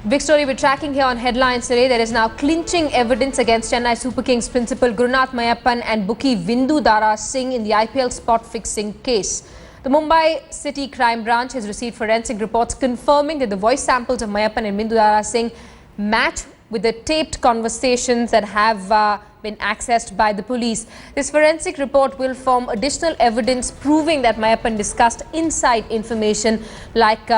Big story we're tracking here on headlines today. There is now clinching evidence against Chennai Super Kings principal Gurunath Meiyappan and bookie Dara Singh in the IPL spot fixing case. The Mumbai City Crime Branch has received forensic reports confirming that the voice samples of Meiyappan and Dara Singh match with the taped conversations that have been accessed by the police. This forensic report will form additional evidence proving that Meiyappan discussed inside information like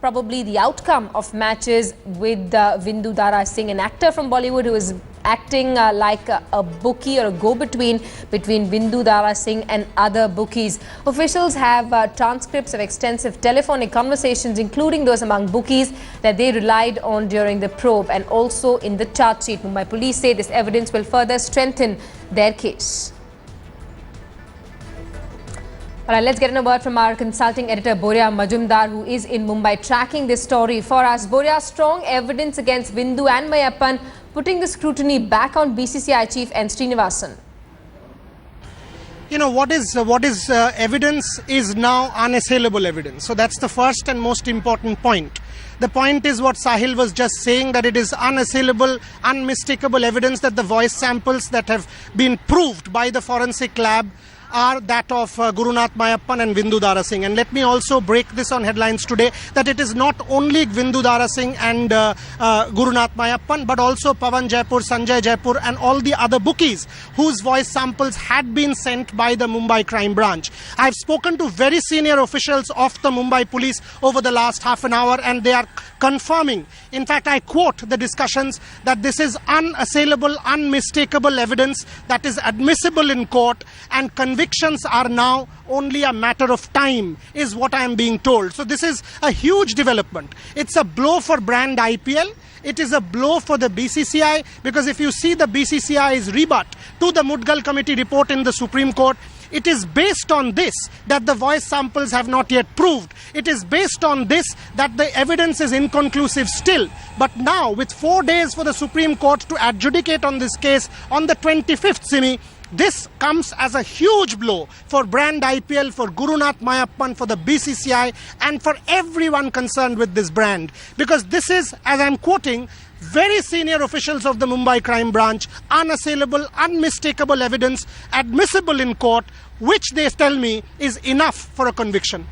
probably the outcome of matches with Dara Singh, an actor from Bollywood who is acting like a bookie or a go-between between Dara Singh and other bookies. Officials have transcripts of extensive telephonic conversations, including those among bookies that they relied on during the probe and also in the charge sheet. Mumbai police say this evidence will further strengthen their case. All right, let's get a word from our consulting editor, Boria Majumdar, who is in Mumbai tracking this story for us. Boria, strong evidence against Vindoo and Meiyappan, putting the scrutiny back on BCCI chief N. Srinivasan. You know, what is evidence is now unassailable evidence. So that's the first and most important point. The point is what Sahil was just saying, that it is unassailable, unmistakable evidence that the voice samples that have been proved by the forensic lab are that of Gurunath Meiyappan and Dara Singh. And let me also break this on headlines today, that it is not only Dara Singh and Gurunath Meiyappan, but also Pawan Jaipur, Sanjay Jaipur and all the other bookies whose voice samples had been sent by the Mumbai Crime Branch. I've spoken to very senior officials of the Mumbai police over the last half an hour, and they are confirming, in fact I quote the discussions, that this is unassailable, unmistakable evidence that is admissible in court, and convictions are now only a matter of time, is what I am being told. So this is a huge development. It's a blow for brand IPL. It is a blow for the BCCI, because if you see the BCCI's rebut to the Mudgal Committee report in the Supreme Court, it is based on this that the voice samples have not yet proved. It is based on this that the evidence is inconclusive still. But now, with 4 days for the Supreme Court to adjudicate on this case on the 25th, Simi, this comes as a huge blow for brand IPL, for Gurunath Meiyappan, for the BCCI and for everyone concerned with this brand. Because this is, as I'm quoting, very senior officials of the Mumbai Crime Branch, unassailable, unmistakable evidence, admissible in court, which they tell me is enough for a conviction.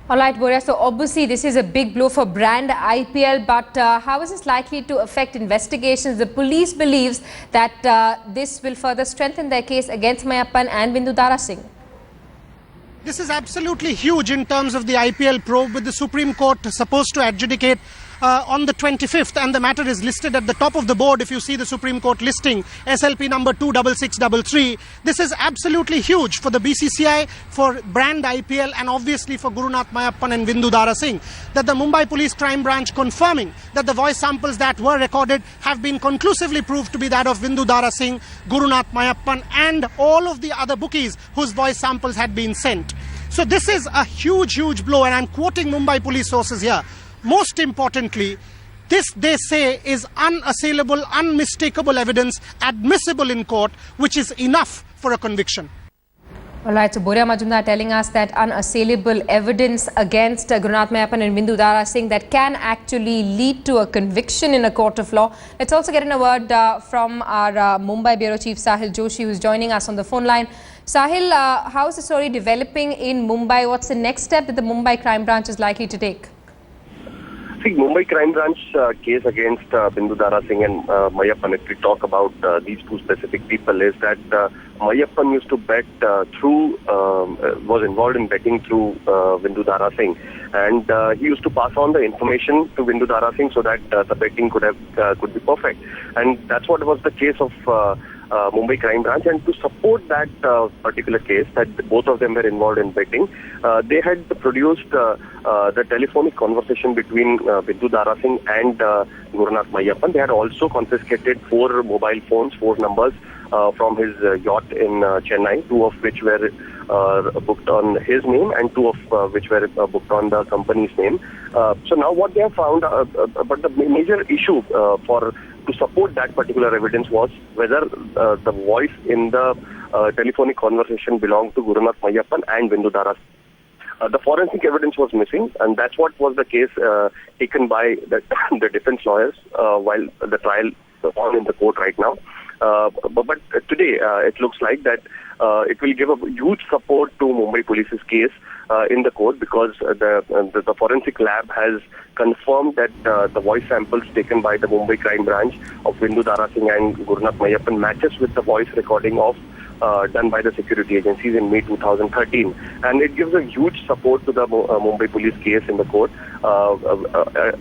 All right, Boria, so obviously this is a big blow for brand IPL, but how is this likely to affect investigations? The police believes that this will further strengthen their case against Meiyappan and Dara Singh. This is absolutely huge in terms of the IPL probe, with the Supreme Court supposed to adjudicate on the 25th, and the matter is listed at the top of the board. If you see the Supreme Court listing, SLP number 26633, this is absolutely huge for the BCCI, for brand IPL and obviously for Gurunath Meiyappan and Dara Singh, that the Mumbai Police Crime Branch confirming that the voice samples that were recorded have been conclusively proved to be that of Dara Singh, Gurunath Meiyappan and all of the other bookies whose voice samples had been sent. So this is a huge blow, and I'm quoting Mumbai police sources here. Most importantly, this, they say, is unassailable, unmistakable evidence admissible in court, which is enough for a conviction. All right, so Boria Majumdar telling us that unassailable evidence against Gurunath Meiyappan and Dara Singh that can actually lead to a conviction in a court of law. Let's also get in a word from our Mumbai Bureau Chief Sahil Joshi, who is joining us on the phone line. Sahil, how is the story developing in Mumbai? What's the next step that the Mumbai Crime Branch is likely to take? See, Mumbai Crime Branch case against Dara Singh and Meiyappan, if we talk about these two specific people, is that Meiyappan used to bet was involved in betting through Dara Singh, and he used to pass on the information to Dara Singh so that the betting could be perfect, and that's what was the case of Mumbai Crime Branch. And to support that particular case, that both of them were involved in betting, they had produced the telephonic conversation between Dara Singh and Gurunath Meiyappan. They had also confiscated 4 mobile phones, 4 numbers from his yacht in Chennai, 2 of which were booked on his name and 2 of which were booked on the company's name. So now what they have found, but the major issue to support that particular evidence was whether the voice in the telephonic conversation belonged to Gurunath Meiyappan and Dara. The forensic evidence was missing, and that's what was the case taken by the defense lawyers while the trial is on in the court right now. But today, it looks like that it will give a huge support to Mumbai Police's case in the court, because the forensic lab has confirmed that the voice samples taken by the Mumbai crime branch of Vindoo Dara Singh and Gurunath Meiyappan matches with the voice recording of done by the security agencies in May 2013, and it gives a huge support to the Mumbai police case in the court,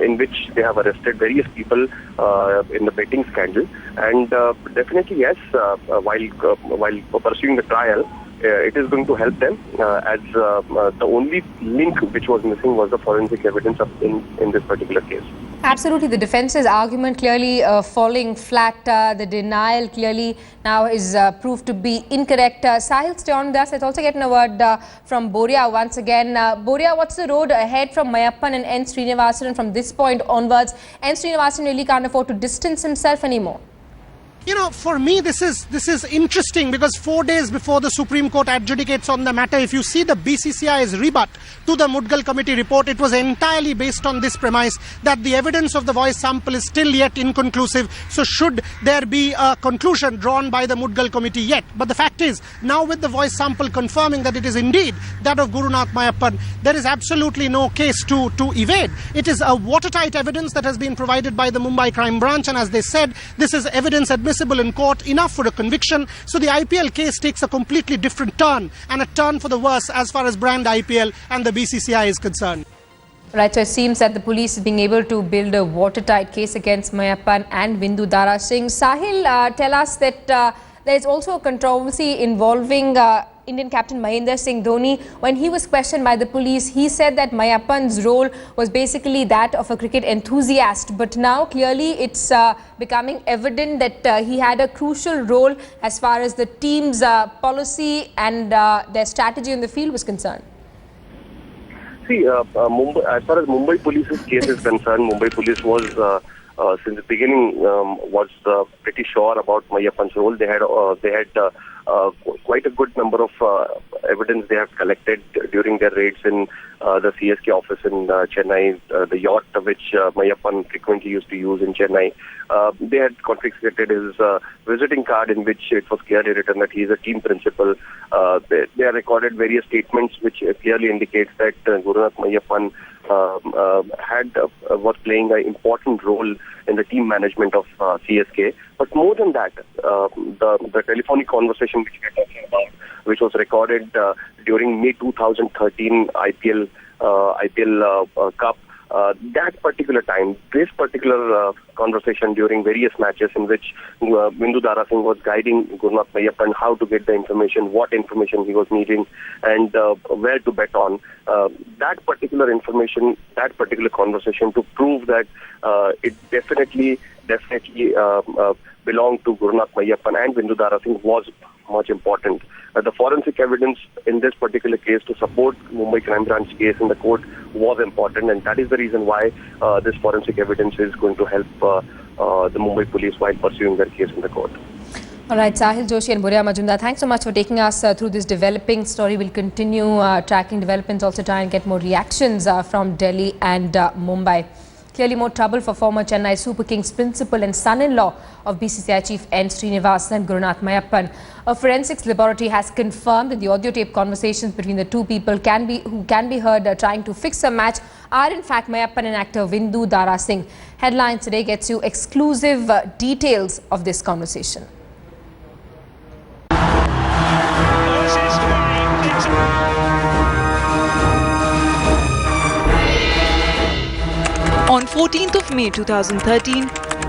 in which they have arrested various people in the betting scandal. And definitely, yes, while pursuing the trial, it is going to help them, as the only link which was missing was the forensic evidence in this particular case. Absolutely. The defense's argument clearly falling flat. The denial clearly now is proved to be incorrect. Sahil, stay on with us. Let's also get a word from Boria once again. Boria, what's the road ahead from Meiyappan and N. Srinivasan from this point onwards? N. Srinivasan really can't afford to distance himself anymore. You know, for me, this is interesting, because 4 days before the Supreme Court adjudicates on the matter, if you see the BCCI's rebut to the Mudgal Committee report, it was entirely based on this premise that the evidence of the voice sample is still yet inconclusive. So should there be a conclusion drawn by the Mudgal Committee yet? But the fact is, now with the voice sample confirming that it is indeed that of Gurunath Meiyappan, there is absolutely no case to evade. It is a watertight evidence that has been provided by the Mumbai Crime Branch, and as they said, this is evidence admissible in court, enough for a conviction. So the IPL case takes a completely different turn, and a turn for the worse as far as brand IPL and the BCCI is concerned. Right, so it seems that the police is being able to build a watertight case against Meiyappan and Vindoo Dara Singh. Sahil, tell us that there is also a controversy involving Indian captain Mahendra Singh Dhoni. When he was questioned by the police, he said that Meiyappan's role was basically that of a cricket enthusiast. But now clearly it's becoming evident that he had a crucial role as far as the team's policy and their strategy in the field was concerned. See, Mumbai, as far as Mumbai Police's case is concerned, Mumbai Police was since the beginning was pretty sure about Meiyappan's role. They had quite a good number of evidence they have collected during their raids in the CSK office in Chennai, the yacht which Meiyappan frequently used to use in Chennai. They had confiscated his visiting card, in which it was clearly written that he is a team principal. They have recorded various statements which clearly indicates that Gurunath Meiyappan was playing an important role in the team management of CSK. But more than that, the telephonic conversation which we are talking about, which was recorded during May 2013 IPL Cup, that particular time, this particular conversation during various matches in which Vindoo Dara Singh was guiding Gurunath Meiyappan how to get the information, what information he was needing, and where to bet on. That particular information, that particular conversation, to prove that it definitely belonged to Gurunath Meiyappan and Vindoo Dara Singh was much important. The forensic evidence in this particular case to support Mumbai Crime Branch case in the court was important, and that is the reason why this forensic evidence is going to help the Mumbai police while pursuing their case in the court. All right, Sahil Joshi and Boria Majumdar, thanks so much for taking us through this developing story. We'll continue tracking developments, also try and get more reactions from Delhi and Mumbai. Clearly more trouble for former Chennai Super Kings principal and son-in-law of BCCI chief N. Srinivasan, Gurunath Meiyappan. A forensics laboratory has confirmed that the audio tape conversations between the two people who can be heard trying to fix a match are in fact Meiyappan and actor Vindoo Dara Singh. Headlines today gets you exclusive details of this conversation. On 14th of May 2013,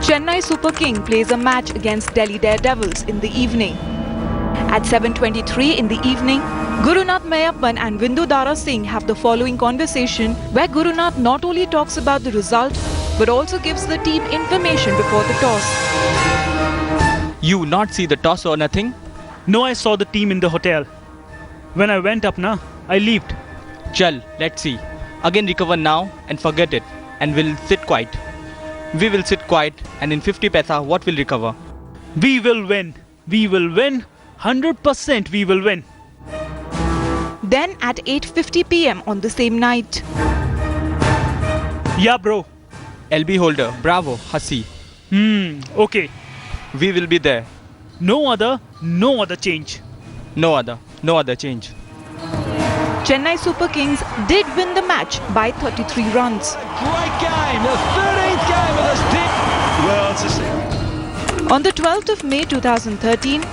Chennai Super King plays a match against Delhi Daredevils in the evening. At 7:23 in the evening, Gurunath Meiyappan and Vindoo Dara Singh have the following conversation where Gurunath not only talks about the result but also gives the team information before the toss. You not see the toss or nothing? No, I saw the team in the hotel. When I went up now, I left. Chal, let's see. Again recover now and forget it. And we'll sit quiet. We will sit quiet, and in 50 paisa, what will recover? We will win. We will win. 100% we will win. Then at 8:50 p.m. on the same night. Yeah, bro. LB holder, bravo, Hasi. Okay. We will be there. No other change. No other change. Chennai Super Kings did win the match by 33 runs. Great game, the 13th game of this team. Well, it's On the 12th of May 2013,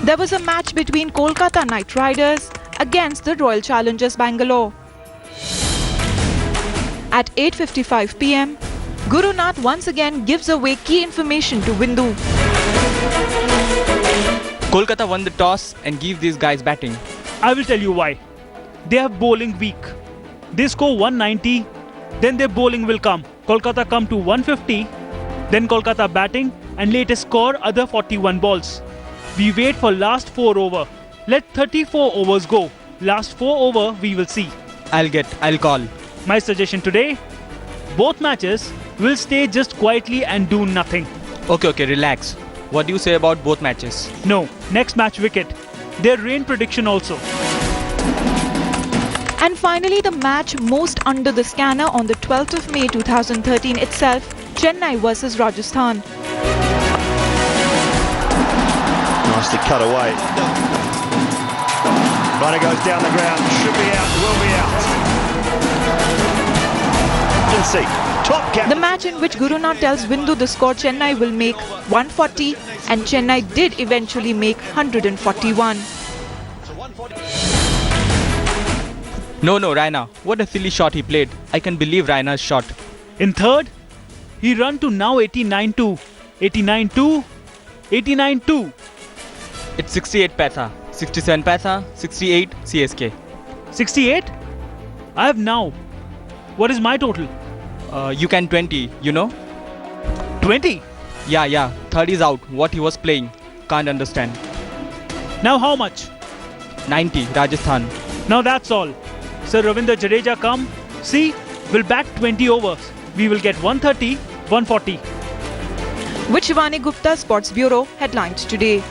there was a match between Kolkata Knight Riders against the Royal Challengers Bangalore. At 8:55 p.m, Gurunath once again gives away key information to Vindoo. Kolkata won the toss and give these guys batting. I will tell you why. They have bowling weak. They score 190, then their bowling will come. Kolkata come to 150, then Kolkata batting and latest score other 41 balls. We wait for last 4 over. Let 34 overs go. Last 4 over we will see. I'll call. My suggestion today, both matches will stay just quietly and do nothing. Okay, relax. What do you say about both matches? No, next match wicket. Their rain prediction also. And finally, the match most under the scanner on the 12th of May 2013 itself, Chennai versus Rajasthan. nicely cut away. Runner goes down the ground, should be out, will be out. Let's see. Top cap. The match in which Gurunath tells Vindoo the score Chennai will make 140 and Chennai did eventually make 141. No, Raina. What a silly shot he played. I can believe Raina's shot. In third, he run to now 89-2. 89-2. 89-2. It's 68 paisa. 67 paisa. 68 CSK. 68? I have now. What is my total? You can 20, you know? 20? Yeah. Third is out. What he was playing. Can't understand. Now how much? 90, Rajasthan. Now that's all. Sir Ravindra Jadeja come. See, we'll bat 20 overs. We will get 130, 140. Which Shivani Gupta Sports Bureau headlined today.